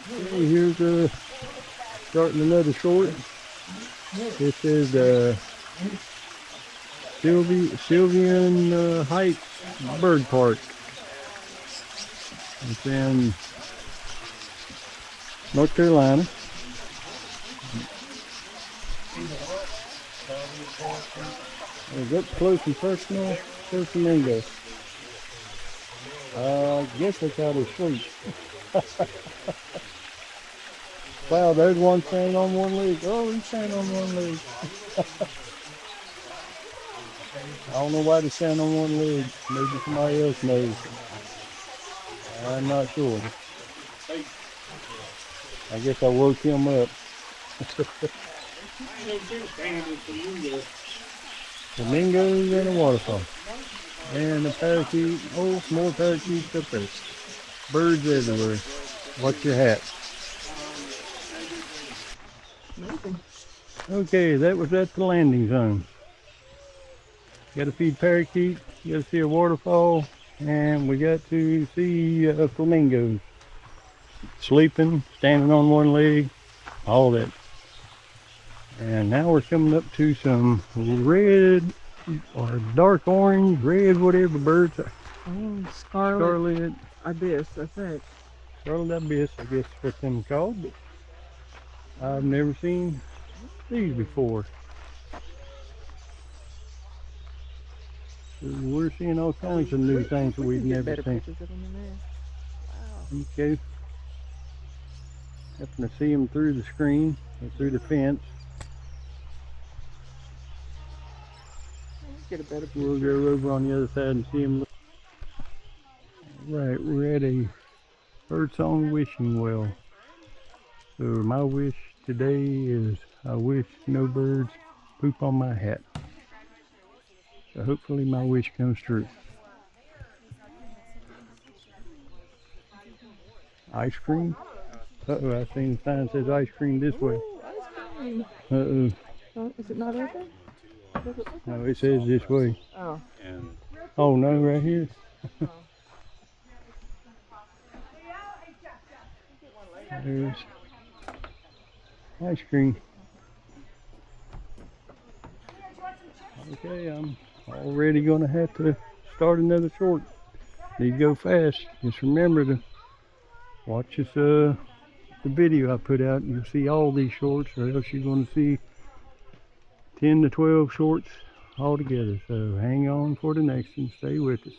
Okay, here's starting another short. This is Sylvan Heights Bird Park. It's in North Carolina. It's up close and personal for flamingo. I guess that's how they sleep. Wow, there's one standing on one leg. Oh, he's standing on one leg. I don't know why they stand on one leg. Maybe somebody else knows. I'm not sure. I guess I woke him up. Flamingos and a waterfall. And a parakeet. Oh, more parakeets up there. Birds everywhere. Watch your hat. Okay, that was at the landing zone. Got to feed parakeets, got to see a waterfall, and we got to see flamingos. Sleeping, standing on one leg, all that. And now we're coming up to some red or dark orange, red, whatever birds are. Oh, scarlet ibis, I think. Scarlet ibis, I guess is what them called, but I've never seen these before. So we're seeing all kinds of new things that we've never seen. Wow. Okay. Happen to see them through the screen, or through the fence. Get a better picture. We'll go over on the other side and see them. Right, we're at a birdsong wishing well. So my wish today is I wish no birds poop on my hat. So hopefully my wish comes true. Ice cream? Uh-oh, I seen the sign that says ice cream this way. Ooh, ice cream. Uh-oh. Oh, is it not open? No, it says this way. Oh. Oh no, right here. There's ice cream. Okay, I'm already gonna have to start another short. Need to go fast. Just remember to watch this the video I put out. You'll see all these shorts, or else you're gonna see 10 to 12 shorts all together. So hang on for the next one. Stay with us.